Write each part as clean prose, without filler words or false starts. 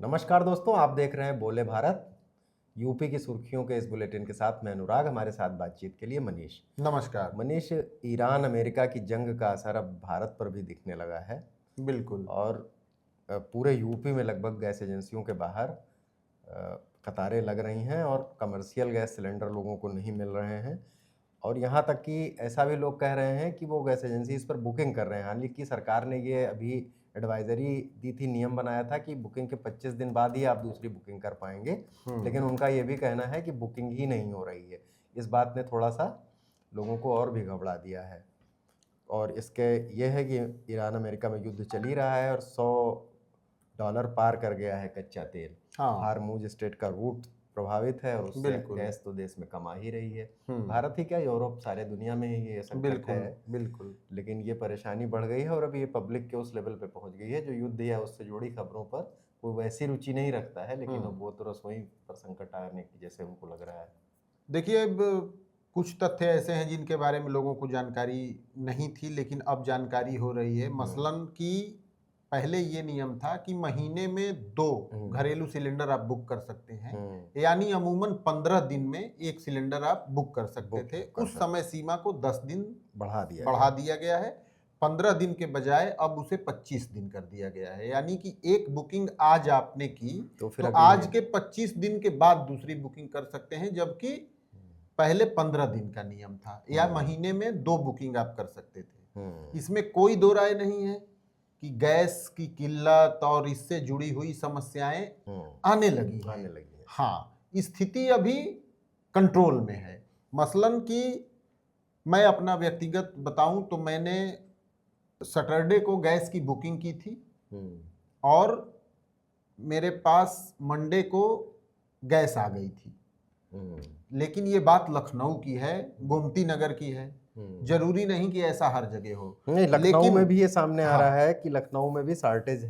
नमस्कार दोस्तों, आप देख रहे हैं बोले भारत। यूपी की सुर्खियों के इस बुलेटिन के साथ मैं अनुराग, हमारे साथ बातचीत के लिए मनीष। नमस्कार। मनीष, ईरान अमेरिका की जंग का असर अब भारत पर भी दिखने लगा है बिल्कुल। और पूरे यूपी में लगभग गैस एजेंसियों के बाहर कतारें लग रही हैं और कमर्शियल गैस सिलेंडर लोगों को नहीं मिल रहे हैं। और यहाँ तक कि ऐसा भी लोग कह रहे हैं कि वो गैस एजेंसी इस पर बुकिंग कर रहे हैं। हालांकि सरकार ने ये अभी एडवाइजरी दी थी, नियम बनाया था कि बुकिंग के 25 दिन बाद ही आप दूसरी बुकिंग कर पाएंगे, लेकिन उनका ये भी कहना है कि बुकिंग ही नहीं हो रही है। इस बात ने थोड़ा सा लोगों को और भी घबरा दिया है। और इसके ये है कि ईरान अमेरिका में युद्ध चल ही रहा है और $100 पार कर गया है कच्चा तेल। हाँ। हार्मूज स्ट्रेट का रूट प्रभावित है और उससे बिल्कुल। गैस तो देश में कमा ही रही है। भारत ही क्या, यूरोप, सारे दुनिया में ही ये संकट बिल्कुल है। बिल्कुल। लेकिन ये परेशानी बढ़ गई है और अब ये पब्लिक के उस लेवल पे पहुंच गई है जो युद्ध या उससे जुड़ी खबरों पर कोई वैसी रुचि नहीं रखता है, लेकिन अब वो तो रसोई पर संकट आने की जैसे उनको लग रहा है। देखिए, अब कुछ तथ्य ऐसे हैं जिनके बारे में लोगों को जानकारी नहीं थी, लेकिन अब जानकारी हो रही है। मसलन कि पहले ये नियम था कि महीने में 2 घरेलू सिलेंडर आप बुक कर सकते हैं, यानी अमूमन 15 दिन में एक सिलेंडर आप बुक कर सकते थे। उस समय सीमा को 10 दिन बढ़ा दिया गया है। 15 दिन के बजाय अब उसे 25 दिन कर दिया गया है, यानी कि एक बुकिंग आज आपने की तो फिर आज के 25 दिन के बाद दूसरी बुकिंग कर सकते हैं, जबकि पहले 15 दिन का नियम था, या महीने में 2 बुकिंग आप कर सकते थे। इसमें कोई दो राय नहीं है कि गैस की किल्लत और इससे जुड़ी हुई समस्याएं आने लगी हैं। हाँ, स्थिति अभी कंट्रोल में है। मसलन कि मैं अपना व्यक्तिगत बताऊं तो मैंने सैटरडे को गैस की बुकिंग की थी और मेरे पास मंडे को गैस आ गई थी। लेकिन ये बात लखनऊ की है, गोमती नगर की है। जरूरी नहीं कि ऐसा हर जगह हो। नहीं, लखनऊ में भी ये सामने आ रहा है कि लखनऊ में भी शॉर्टेज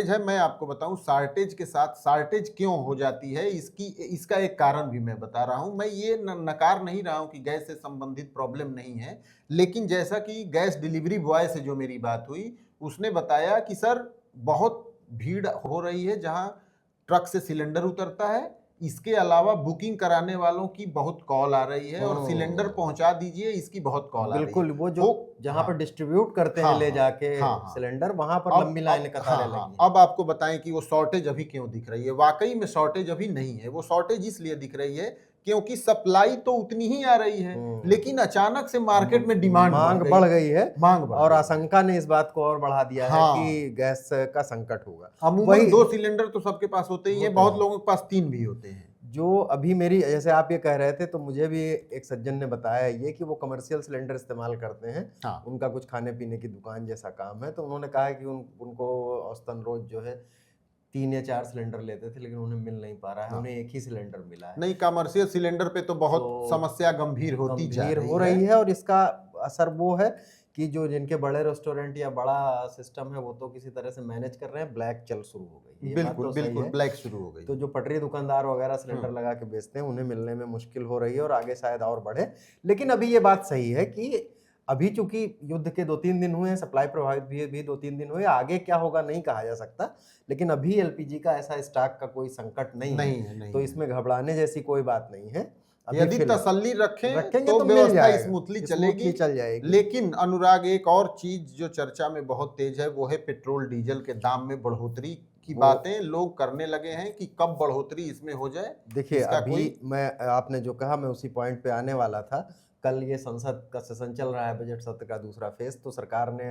है। मैं आपको बताऊं, शॉर्टेज के साथ शॉर्टेज क्यों हो जाती है, इसका एक कारण भी मैं बता रहा हूं। मैं ये नकार नहीं रहा हूं कि गैस से संबंधित प्रॉब्लम नहीं है, लेकिन जैसा कि गैस डिलीवरी बॉय से जो मेरी बात हुई, उसने बताया कि सर बहुत भीड़ हो रही है जहां ट्रक से सिलेंडर उतरता है। इसके अलावा बुकिंग कराने वालों की बहुत कॉल आ रही है और सिलेंडर पहुंचा दीजिए, इसकी बहुत कॉल आ रही है। बिल्कुल, वो जो जहां पर डिस्ट्रीब्यूट करते हैं ले जाके सिलेंडर, वहां पर लंबी लाइन कतारें लगी। अब आपको बताएं कि वो शॉर्टेज अभी क्यों दिख रही है। वाकई में शॉर्टेज अभी नहीं है। वो शॉर्टेज इसलिए दिख रही है क्योंकि सप्लाई तो उतनी ही आ रही है, लेकिन अचानक से मार्केट में मांग बढ़ गई है। और आशंका ने इस बात को और बढ़ा दिया है कि गैस का संकट होगा। अमूमन 2 सिलेंडर तो सबके पास होते ही है, बहुत लोगों के पास 3 भी होते हैं। जो अभी मेरी, जैसे आप ये कह रहे थे तो मुझे भी एक सज्जन ने बताया ये कि वो कमर्शियल सिलेंडर इस्तेमाल करते हैं। उनका कुछ खाने पीने की दुकान जैसा काम है, तो उन्होंने कहा कि उनको औसतन रोज जो है 3 या 4 सिलेंडर लेते थे, लेकिन उन्हें मिल नहीं पा रहा है। उन्हें एक ही सिलेंडर मिला है। नहीं, कमर्शियल सिलेंडर पे तो बहुत समस्या गंभीर हो रही है। और इसका असर वो है कि जो जिनके बड़े रेस्टोरेंट या बड़ा सिस्टम है वो तो किसी तरह से मैनेज कर रहे हैं, ब्लैक चल शुरू हो गई। बिल्कुल बिल्कुल, ब्लैक शुरू हो गई। तो जो पटरी दुकानदार वगैरह सिलेंडर लगा के बेचते हैं उन्हें मिलने में मुश्किल हो रही है और आगे शायद और बढ़े। लेकिन अभी ये बात सही है कि अभी चूंकि युद्ध के 2-3 दिन हुए हैं, सप्लाई प्रभावित भी 2-3 दिन हुए, आगे क्या होगा नहीं कहा जा सकता। लेकिन अभी एलपीजी का ऐसा स्टॉक का कोई संकट नहीं है, तो इसमें घबराने जैसी कोई बात नहीं है। यदि तसल्ली रखेंगे तो व्यवस्था स्मूथली चल जाएगी। लेकिन अनुराग, एक और चीज जो चर्चा में बहुत तेज है वो है पेट्रोल डीजल के दाम में बढ़ोतरी की बातें लोग करने लगे हैं कि कब बढ़ोतरी इसमें हो जाए। देखिए, अभी आपने जो कहा मैं उसी पॉइंट पे आने वाला था। कल ये संसद का सेशन चल रहा है, बजट सत्र का दूसरा फेज। तो सरकार ने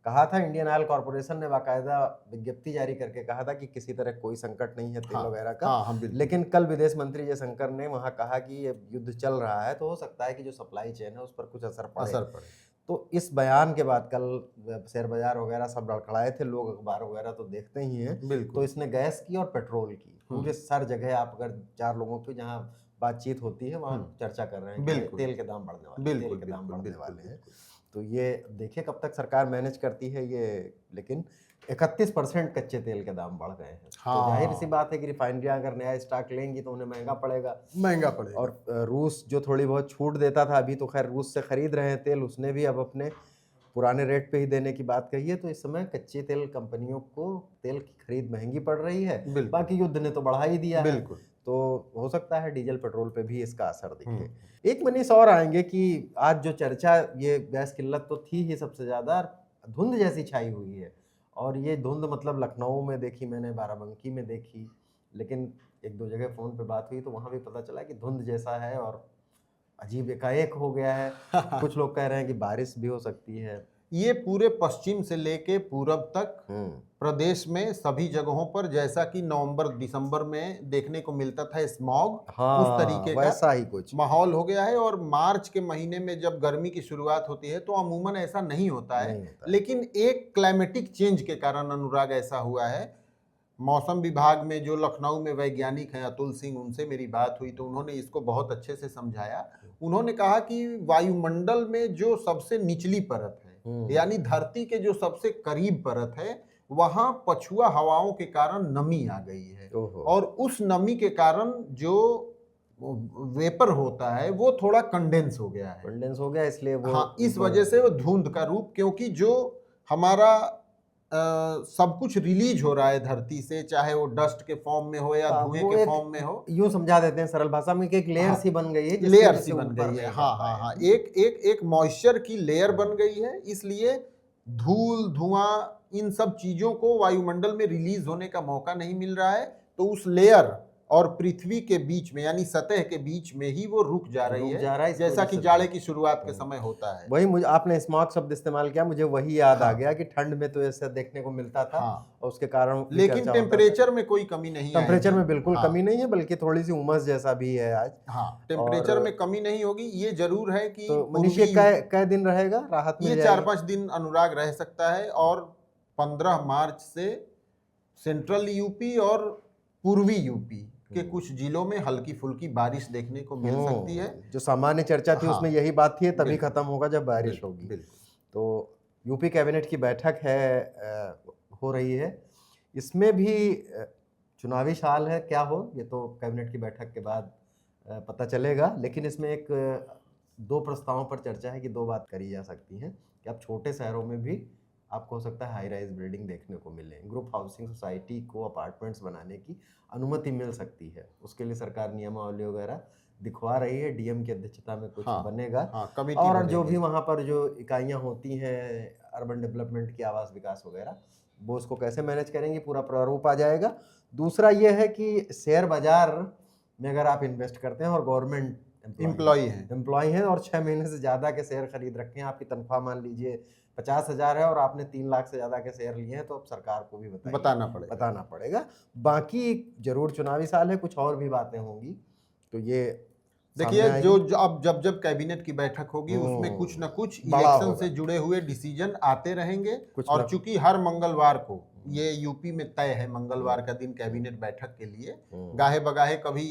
कहा था, इंडियन ऑयल कॉर्पोरेशन ने बाकायदा विज्ञप्ति जारी करके कहा था कि किसी तरह कोई संकट नहीं है तेल वगैरह का। लेकिन कल विदेश मंत्री जयशंकर ने वहां कहा कि ये युद्ध चल रहा है तो हो सकता है कि जो सप्लाई चेन है उस पर कुछ असर पड़े। तो इस बयान के बाद कल शेयर बाजार वगैरह सब लड़खड़ाए थे, लोग अखबार वगैरह तो देखते ही हैं। तो इसने गैस की और पेट्रोल की पूरे सर जगह, आप अगर 4 लोगों की जहाँ बातचीत होती है वहाँ चर्चा कर रहे हैं कि तेल के दाम बढ़ने वाले हैं। तो ये देखिए कब तक सरकार मैनेज करती है ये। लेकिन 31% कच्चे तेल के दाम बढ़ गए हैं। तो जाहिर सी बात है कि रिफाइनरियां अगर नया स्टॉक लेंगी तो उन्हें महंगा पड़ेगा। और रूस जो थोड़ी बहुत छूट देता था, अभी तो खैर रूस से खरीद रहे हैं तेल, उसने भी अब अपने पुराने रेट पे ही देने की बात कही है, तो इस समय कच्चे तेल कंपनियों को तेल की खरीद महंगी पड़ रही है। बिल्कुल। बाकी युद्ध ने तो बढ़ा ही दिया है, बिल्कुल। तो हो सकता है डीजल पेट्रोल पे भी इसका असर दिखे। हम्म। एक मनीष और आएंगे कि आज जो चर्चा, ये गैस किल्लत तो थी ही सबसे ज्यादा, धुंध जैसी छाई हुई है। और ये धुंध मतलब लखनऊ में देखी मैंने, बाराबंकी में देखी, लेकिन एक दो जगह फोन पे बात हुई तो वहां भी पता चला कि धुंध जैसा है और अजीब एकाएक हो गया है। कुछ लोग कह रहे हैं कि बारिश भी हो सकती है। ये पूरे पश्चिम से लेके पूरब तक हम्म, प्रदेश में सभी जगहों पर, जैसा कि नवंबर दिसंबर में देखने को मिलता था स्मॉग, उस हाँ तरीके का वैसा ही कुछ माहौल हो गया है। और मार्च के महीने में जब गर्मी की शुरुआत होती है तो अमूमन ऐसा नहीं होता है, नहीं होता है। लेकिन एक क्लाइमेटिक चेंज के कारण अनुराग ऐसा हुआ है। मौसम विभाग में जो लखनऊ में वैज्ञानिक हैं अतुल सिंह, उनसे मेरी बात हुई तो उन्होंने इसको बहुत अच्छे से समझाया। उन्होंने कहा कि वायुमंडल में जो सबसे निचली परत है, यानी धरती के जो सबसे करीब परत है, वहां पछुआ हवाओं के कारण नमी आ गई है। ओहो। और उस नमी के कारण जो वेपर होता है वो थोड़ा कंडेंस हो गया है। कंडेंस हो गया, इसलिए वो हाँ, इस वजह से वो धुंध का रूप, क्योंकि जो हमारा सब कुछ रिलीज हो रहा है धरती से, चाहे वो डस्ट के फॉर्म में हो या हाँ, धुएं वो के एक फॉर्म में हो, यूं समझा देते हैं सरल भाषा में कि एक लेयर हाँ, सी बन गई है, जिसकी लेयर वजह सी से बन ऊपर गई है। नहीं हाँ जा हाँ पाए। हाँ, एक मॉइस्चर की लेयर बन गई है, इसलिए धूल धुआं इन सब चीजों को वायुमंडल में रिलीज होने का मौका नहीं मिल रहा है। तो उस लेयर और पृथ्वी के बीच में, यानी सतह के बीच में ही वो रुक जा रही रुक है, जा रहा है, इसकी जैसा वजह कि से जाड़े की शुरुआत के समय होता है। वही मुझे आपने स्मॉग शब्द इस्तेमाल किया, मुझे वही याद आ हाँ। गया कि ठंड में तो ऐसा देखने को मिलता था। हाँ। और उसके कारण भी लेकिन चर्चा होता था। टेम्परेचर में कोई कमी नहीं टेम्परेचर आएगी। में बिल्कुल हाँ। कमी नहीं है, बल्कि थोड़ी सी उमस जैसा भी है आज। हाँ, टेम्परेचर में कमी नहीं होगी। ये जरूर है कि तो मनीष ये कै दिन रहेगा, राहत मिल ये जाएगी? 4-5 दिन अनुराग रह सकता है। और 15 मार्च से सेंट्रल यूपी और पूर्वी यूपी के कुछ जिलों में हल्की फुल्की बारिश देखने को मिल सकती है। जो सामान्य चर्चा थी हाँ, उसमें यही बात थी, तभी बिल्कुल, खत्म होगा जब बारिश बिल्कुल, होगी। बिल्कुल। तो यूपी कैबिनेट की बैठक है, हो रही है। इसमें भी चुनावी साल है, क्या हो ये तो कैबिनेट की बैठक के बाद पता चलेगा। लेकिन इसमें एक दो प्रस्तावों पर चर्चा है कि दो बात करी जा सकती हैं कि अब छोटे शहरों में भी आपको हो सकता है हाई राइज बिल्डिंग देखने को मिले, ग्रुप हाउसिंग सोसाइटी को अपार्टमेंट्स बनाने की अनुमति मिल सकती है। उसके लिए सरकार नियमावली वगैरह दिखवा रही है, डीएम की अध्यक्षता में कुछ बनेगा। हाँ, कमेटी और जो बनेगी। भी वहाँ पर जो इकाइयाँ होती हैं अर्बन डेवलपमेंट की, आवास विकास वगैरह, वो उसको कैसे मैनेज करेंगे, पूरा प्रारूप आ जाएगा। दूसरा ये है कि शेयर बाजार में अगर आप इन्वेस्ट करते हैं और गवर्नमेंट एम्प्लॉय हैं और 6 महीने से ज़्यादा के शेयर खरीद रखे हैं, आपकी तनख्वाह मान लीजिए 50,000 है और आपने 3 लाख से ज़्यादा के शेयर लिए हैं, तो अब सरकार को भी बताना पड़ेगा। बाकी जरूर चुनावी साल है, कुछ और भी बातें होंगी, तो ये देखिए जो अब जब कैबिनेट की बैठक होगी उसमें कुछ न कुछ इलेक्शन से जुड़े हुए डिसीजन आते रहेंगे। और चूंकि हर मंगलवार को ये यूपी में तय है, मंगलवार का दिन कैबिनेट बैठक के लिए, गाहे बगाहे कभी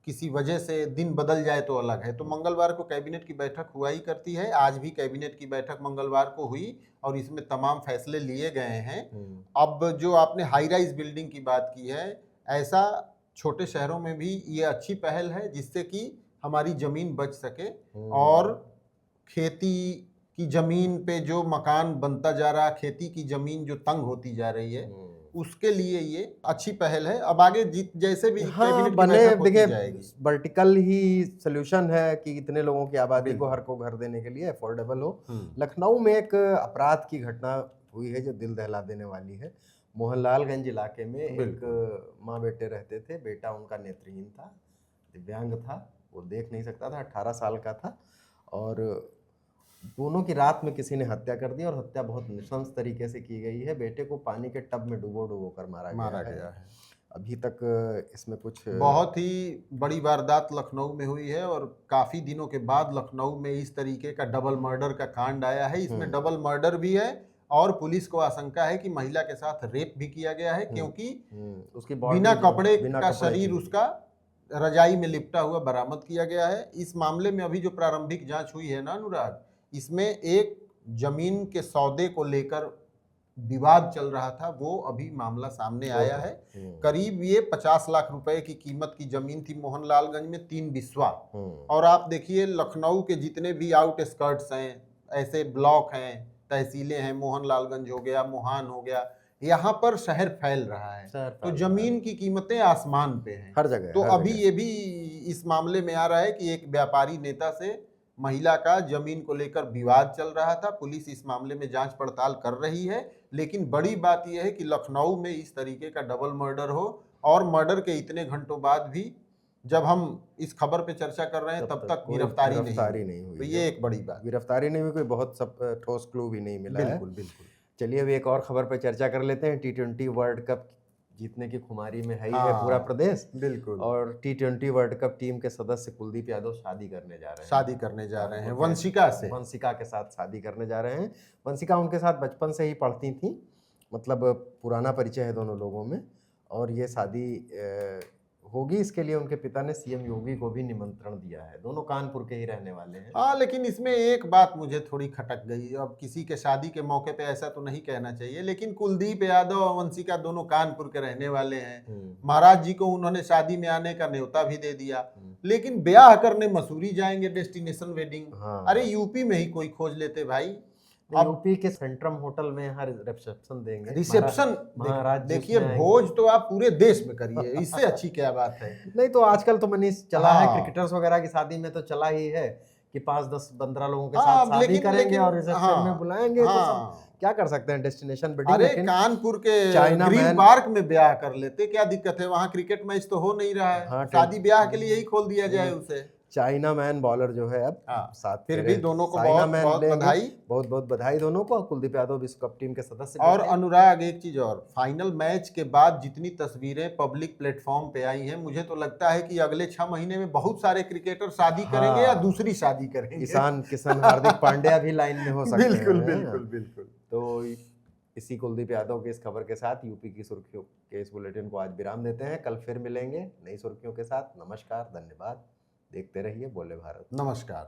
किसी वजह से दिन बदल जाए तो अलग है, तो मंगलवार को कैबिनेट की बैठक हुआ ही करती है। आज भी कैबिनेट की बैठक मंगलवार को हुई और इसमें तमाम फैसले लिए गए हैं। अब जो आपने हाई राइज बिल्डिंग की बात की है, ऐसा छोटे शहरों में भी ये अच्छी पहल है जिससे कि हमारी जमीन बच सके। और खेती की जमीन पे जो मकान बनता जा रहा, खेती की जमीन जो तंग होती जा रही है, उसके लिए ये अच्छी पहल है। अब आगे जैसे भी हाँ बने, देखिए वर्टिकल ही सोल्यूशन है कि इतने लोगों की आबादी को हर को घर देने के लिए अफोर्डेबल हो। लखनऊ में एक अपराध की घटना हुई है जो दिल दहला देने वाली है। मोहनलालगंज इलाके में एक माँ बेटे रहते थे, बेटा उनका नेत्रहीन था, दिव्यांग था, वो देख नहीं सकता था, 18 साल का था, और दोनों की रात में किसी ने हत्या कर दी और हत्या बहुत नृशंस तरीके से की गई है। बेटे को पानी के टब में डुबो कर मारा गया है। अभी तक इसमें कुछ बहुत ही बड़ी वारदात लखनऊ में हुई है और काफी दिनों के बाद लखनऊ में इस तरीके का डबल मर्डर का कांड आया है। इसमें डबल मर्डर भी है और पुलिस को आशंका है कि महिला के साथ रेप भी किया गया है, क्योंकि उसकी बिना कपड़े का शरीर उसका रजाई में लिपटा हुआ बरामद किया गया है। इस मामले में अभी जो प्रारंभिक जांच हुई है ना अनुराग, इसमें एक जमीन के सौदे को लेकर विवाद चल रहा था, वो अभी मामला सामने आया है। करीब ये 50 लाख रुपए की कीमत की जमीन थी मोहनलालगंज में, 3 बिस्वा। और आप देखिए लखनऊ के जितने भी आउट स्कर्ट्स हैं, ऐसे ब्लॉक हैं, तहसीलें हैं, मोहनलालगंज हो गया, मोहान हो गया, यहाँ पर शहर फैल रहा है, तो जमीन की कीमतें आसमान पे हैं। हर जगह, तो हर अभी जगह। ये भी इस मामले में आ रहा है कि एक व्यापारी नेता से महिला का जमीन को लेकर विवाद चल रहा था। पुलिस इस मामले में जांच पड़ताल कर रही है, लेकिन बड़ी बात यह है कि लखनऊ में इस तरीके का डबल मर्डर हो और मर्डर के इतने घंटों बाद भी जब हम इस खबर पे चर्चा कर रहे हैं तब तक कोई गिरफ्तारी नहीं हुई। हुई तो है। ये एक बड़ी बात। गिरफ्तारी नहीं हुई, कोई बहुत सब ठोस क्लू भी नहीं मिला है। बिल्कुल बिल्कुल। चलिए अभी एक और खबर पर चर्चा कर लेते हैं। T20 वर्ल्ड कप जीतने की खुमारी में है ही है हाँ, पूरा प्रदेश। बिल्कुल। और T20 वर्ल्ड कप टीम के सदस्य कुलदीप यादव शादी करने जा रहे हैं। शादी करने जा रहे हैं वंशिका से। वंशिका के साथ शादी करने जा रहे हैं। वंशिका उनके साथ बचपन से ही पढ़ती थी, मतलब पुराना परिचय है दोनों लोगों में। और ये शादी होगी, इसके लिए उनके पिता ने सीएम योगी को भी निमंत्रण दिया है। दोनों कानपुर के ही रहने वाले हैं। हाँ, लेकिन इसमें एक बात मुझे थोड़ी खटक गई। अब किसी के शादी के मौके पे ऐसा तो नहीं कहना चाहिए, लेकिन कुलदीप यादव और वंशिका दोनों कानपुर के रहने वाले हैं। महाराज जी को उन्होंने शादी में आने का न्योता भी दे दिया, लेकिन ब्याह करने मसूरी जाएंगे, डेस्टिनेशन वेडिंग। हाँ। अरे यूपी में ही कोई खोज लेते भाई। अब यूपी के सेंट्रम होटल में हर रिसेप्शन देंगे। रिसेप्शन महाराज देखिए, भोज तो आप पूरे देश में करिए, इससे अच्छी क्या बात है। नहीं तो आजकल तो मनीष चला है, क्रिकेटर्स वगैरह की शादी में तो चला ही है कि 5, 10, 15 लोगों के साथ शादी करेंगे और रिसेप्शन में बुलाएंगे। तो सब क्या कर सकते हैं, डेस्टिनेशन वेडिंग। अरे कानपुर के ग्रीन पार्क में ब्याह कर लेते, क्या दिक्कत है? वहाँ क्रिकेट मैच तो हो नहीं रहा है, शादी ब्याह के लिए ही खोल दिया जाए उसे। चाइना मैन बॉलर जो है अब साथ, फिर भी दोनों को बहुत बहुत बधाई, बहुत बहुत बधाई दोनों को। कुलदीप यादव विश्व कप टीम के सदस्य। और अनुराग, एक चीज और, फाइनल मैच के बाद जितनी तस्वीरें पब्लिक प्लेटफॉर्म पे आई हैं, मुझे तो लगता है कि अगले 6 महीने में बहुत सारे क्रिकेटर शादी करेंगे या दूसरी शादी करेंगे। ईशान किशन, हार्दिक पांड्या भी लाइन में हो सकते हैं। बिल्कुल बिल्कुल बिल्कुल। तो इसी कुलदीप यादव के इस खबर के साथ यूपी की सुर्खियों के इस बुलेटिन को आज विराम देते हैं। कल फिर मिलेंगे नई सुर्खियों के साथ। नमस्कार, धन्यवाद। देखते रहिए बोले भारत। नमस्कार।